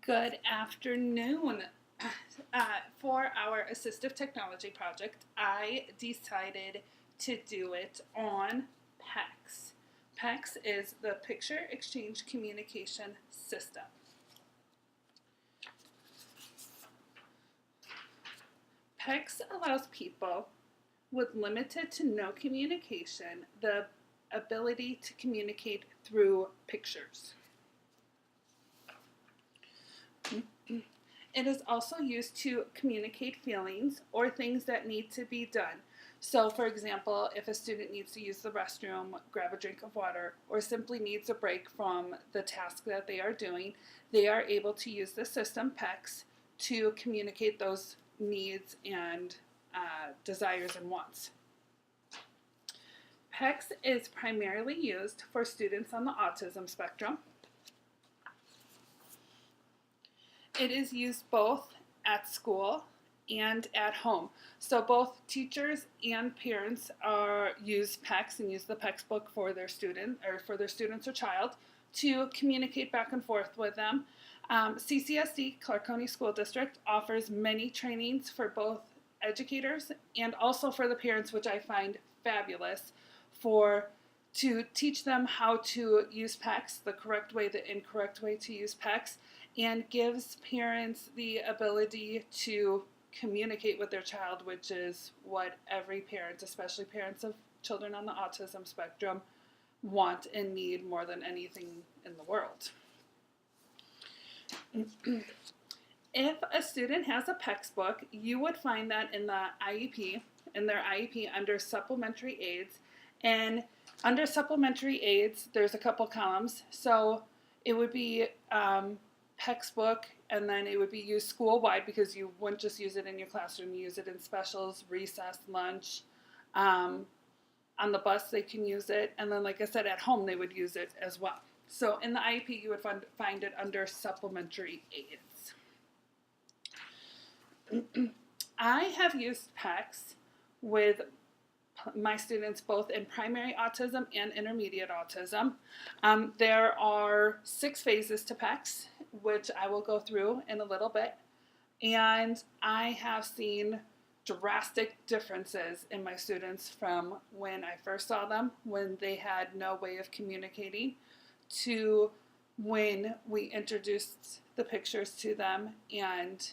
Good afternoon. For our assistive technology project, I decided to do it on PECS. PECS is the Picture Exchange Communication System. PECS allows people with limited to no communication the ability to communicate through pictures. It is also used to communicate feelings or things that need to be done. So, for example, if a student needs to use the restroom, grab a drink of water, or simply needs a break from the task that they are doing, they are able to use the system PECS to communicate those needs and desires and wants. PECS is primarily used for students on the autism spectrum. It is used both at school and at home. So both teachers and parents use PECS and use the PECS book for their student or for their students or child to communicate back and forth with them. CCSD, Clark County School District, offers many trainings for both educators and also for the parents, which I find fabulous, to teach them how to use PECS, the correct way, the incorrect way to use PECS, and gives parents the ability to communicate with their child, which is what every parent, especially parents of children on the autism spectrum, want and need more than anything in the world. If a student has a PECS book, you would find that in the IEP, in their IEP under supplementary aids. And under supplementary aids, there's a couple columns. So it would be PECS book, and then it would be used school-wide because you wouldn't just use it in your classroom, you use it in specials, recess, lunch. On the bus they can use it, and then like I said, at home they would use it as well. So in the IEP you would find it under supplementary aids. I have used PECS with my students both in primary autism and intermediate autism. There are 6 phases to PECS, which I will go through in a little bit. And I have seen drastic differences in my students from when I first saw them, when they had no way of communicating, to when we introduced the pictures to them and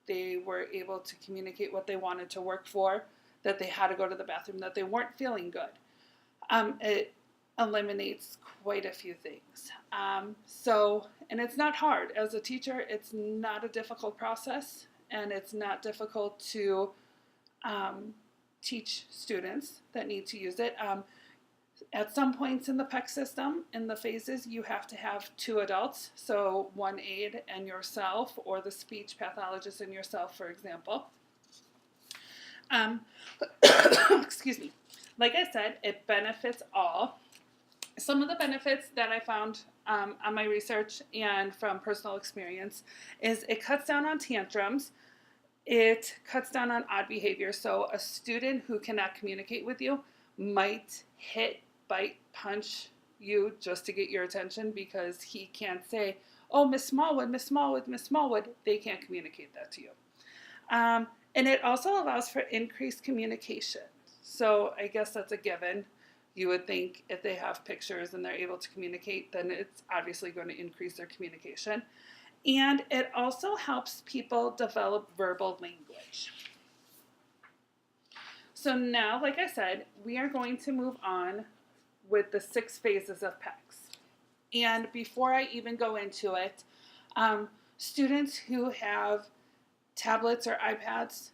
they were able to communicate what they wanted to work for, that they had to go to the bathroom, that they weren't feeling good. It eliminates quite a few things. And it's not hard. As a teacher, it's not a difficult process, and it's not difficult to teach students that need to use it. At some points in the PECS system, in the phases, you have to have 2 adults, so 1 aide and yourself, or the speech pathologist and yourself, for example. Excuse me. Like I said, it benefits all. Some of the benefits that I found on my research and from personal experience is it cuts down on tantrums. It cuts down on odd behavior. So a student who cannot communicate with you might hit, bite, punch you just to get your attention because he can't say, "Oh, Miss Smallwood, Miss Smallwood, Miss Smallwood." They can't communicate that to you. And it also allows for increased communication. So I guess that's a given. You would think if they have pictures and they're able to communicate, then it's obviously going to increase their communication. And it also helps people develop verbal language. So now, like I said, we are going to move on with the 6 phases of PECS. And before I even go into it, students who have tablets or iPads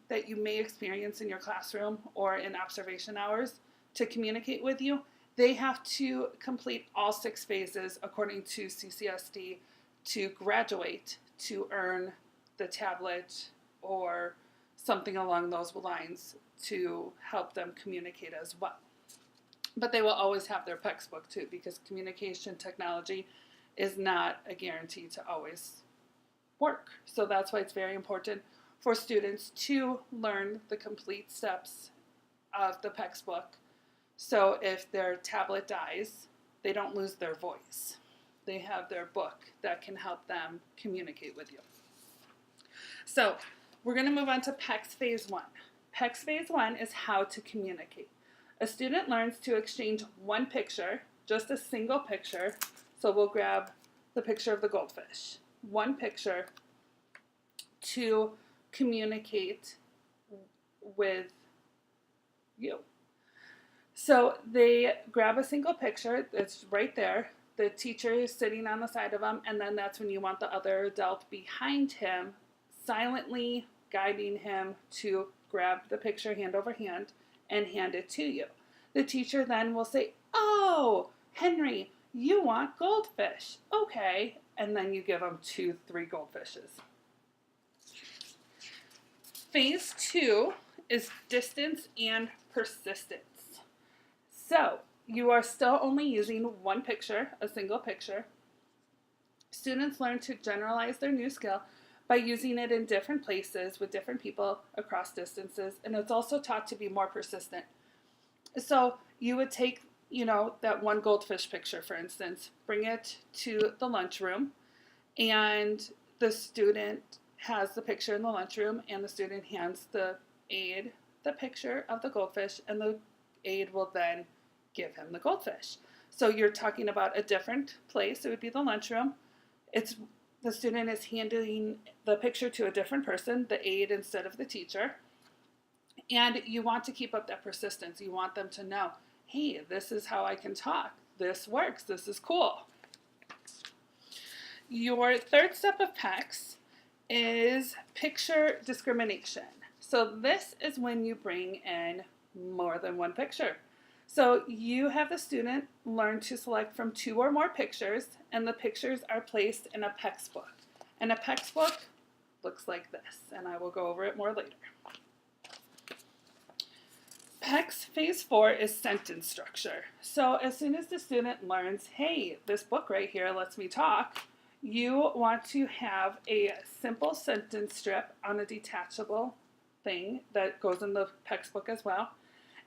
that you may experience in your classroom or in observation hours to communicate with you, they have to complete all 6 phases according to CCSD to graduate to earn the tablet or something along those lines to help them communicate as well. But they will always have their PECS book too, because communication technology is not a guarantee to always work. So that's why it's very important for students to learn the complete steps of the PECS book. So if their tablet dies, they don't lose their voice. They have their book that can help them communicate with you. So we're going to move on to PECS Phase 1. PECS Phase 1 is how to communicate. A student learns to exchange one picture, just a single picture. So we'll grab the picture of the goldfish. One picture to communicate with you. So they grab a single picture, it's right there. The teacher is sitting on the side of them, and then that's when you want the other adult behind him, silently guiding him to grab the picture hand over hand and hand it to you. The teacher then will say, "Oh, Henry, you want goldfish. Okay." And then you give them 2-3 goldfishes. Phase 2 is distance and persistence. So you are still only using one picture, a single picture. Students learn to generalize their new skill by using it in different places with different people across distances, and it's also taught to be more persistent. So you would take, that one goldfish picture, for instance, bring it to the lunchroom, and the student has the picture in the lunchroom, and the student hands the aide the picture of the goldfish, and the aide will then give him the goldfish. So you're talking about a different place. It would be the lunchroom. The student is handing the picture to a different person, the aide instead of the teacher. And you want to keep up that persistence. You want them to know, hey, this is how I can talk. This works. This is cool. Your third step of PECS is picture discrimination. So this is when you bring in more than one picture. So you have the student learn to select from 2 or more pictures, and the pictures are placed in a PECS book. And a PECS book looks like this, and I will go over it more later. PECS Phase 4 is sentence structure. So as soon as the student learns, hey, this book right here lets me talk, you want to have a simple sentence strip on a detachable thing that goes in the PECS book as well.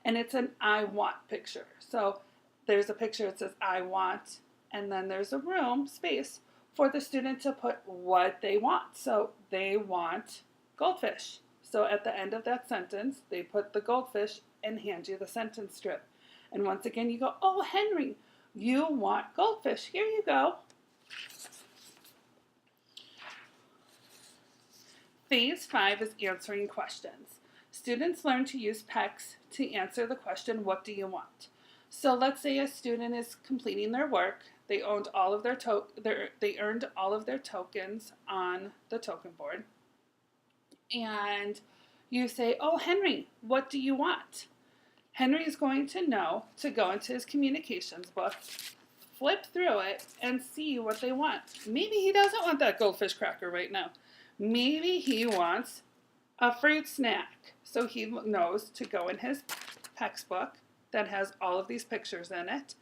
And it's an I want picture. So there's a picture that says I want, and then there's a room, space, for the student to put what they want. So they want goldfish. So at the end of that sentence, they put the goldfish and hand you the sentence strip. And once again, you go, "Oh, Henry, you want goldfish. Here you go." Phase 5 is answering questions. Students learn to use PECS to answer the question, what do you want? So let's say a student is completing their work. They earned all of their tokens on the token board. And you say, "Oh, Henry, what do you want?" Henry is going to know to go into his communications book, flip through it, and see what they want. Maybe he doesn't want that goldfish cracker right now. Maybe he wants a fruit snack. So he knows to go in his PECS book that has all of these pictures in it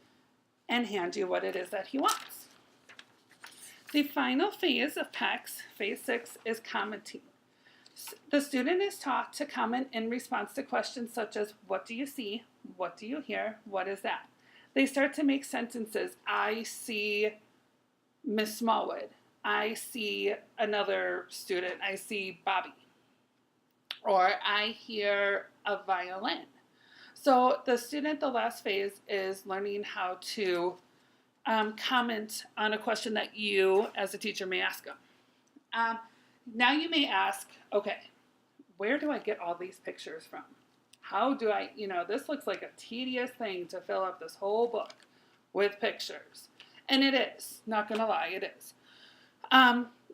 and hand you what it is that he wants. The final phase of PECS, Phase 6, is commenting. The student is taught to comment in response to questions such as, what do you see? What do you hear? What is that? They start to make sentences. I see Miss Smallwood. I see another student. I see Bobby. Or I hear a violin. So the student, the last phase, is learning how to comment on a question that you, as a teacher, may ask them. Now you may ask, okay, where do I get all these pictures from? How do I, this looks like a tedious thing to fill up this whole book with pictures. And it is, not going to lie, it is.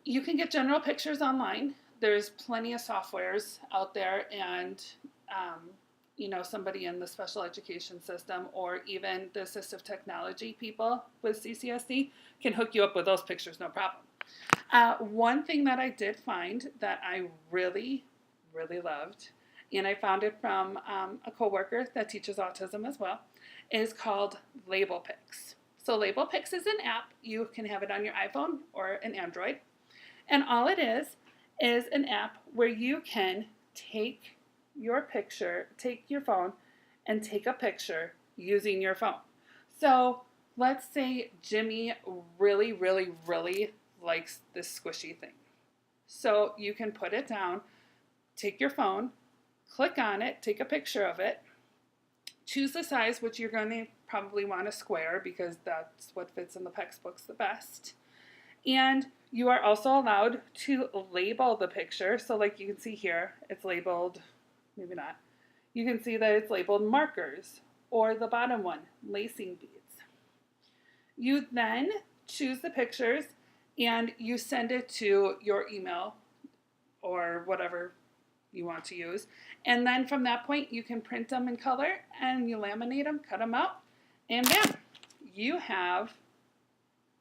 You can get general pictures online. There's plenty of softwares out there, and somebody in the special education system or even the assistive technology people with CCSD can hook you up with those pictures, no problem. One thing that I did find that I really, really loved, and I found it from a coworker that teaches autism as well, is called LabelPix. So LabelPix is an app. You can have it on your iPhone or an Android. And all it is an app where you can take your phone and take a picture using your phone. So let's say Jimmy really, really, really likes this squishy thing. So you can put it down, take your phone, click on it, take a picture of it, choose the size, which you're going to probably want a square because that's what fits in the PECS books the best. And you are also allowed to label the picture. So like you can see here, it's labeled, maybe not. You can see that it's labeled markers, or the bottom one, lacing beads. You then choose the pictures and you send it to your email or whatever you want to use. And then from that point, you can print them in color and you laminate them, cut them out, and bam, you have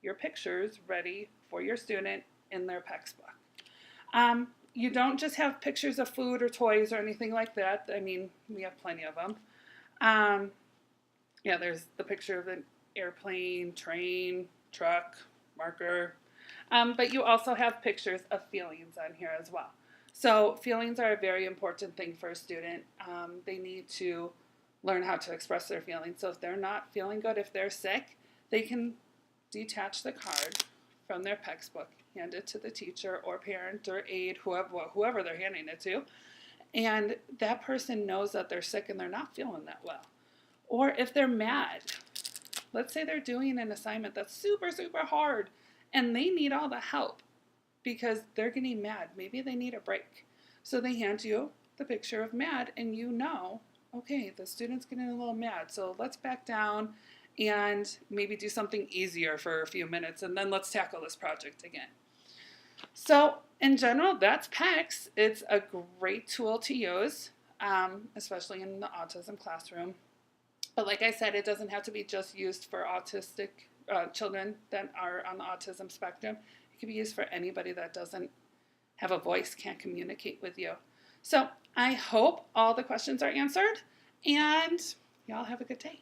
your pictures ready for your student in their PECS book. You don't just have pictures of food or toys or anything like that. I mean, we have plenty of them. Yeah, there's the picture of an airplane, train, truck, marker. But you also have pictures of feelings on here as well. So feelings are a very important thing for a student. They need to learn how to express their feelings. So if they're not feeling good, if they're sick, they can detach the card from their PECS book, hand it to the teacher or parent or aide, whoever they're handing it to, and that person knows that they're sick and they're not feeling that well. Or if they're mad, let's say they're doing an assignment that's super, super hard and they need all the help because they're getting mad. Maybe they need a break. So they hand you the picture of mad and you know, okay, the student's getting a little mad, so let's back down and maybe do something easier for a few minutes and then let's tackle this project again. So in general, that's PECS. It's a great tool to use, especially in the autism classroom. But like I said, it doesn't have to be just used for autistic children that are on the autism spectrum. It can be used for anybody that doesn't have a voice, can't communicate with you. So I hope all the questions are answered, and y'all have a good day.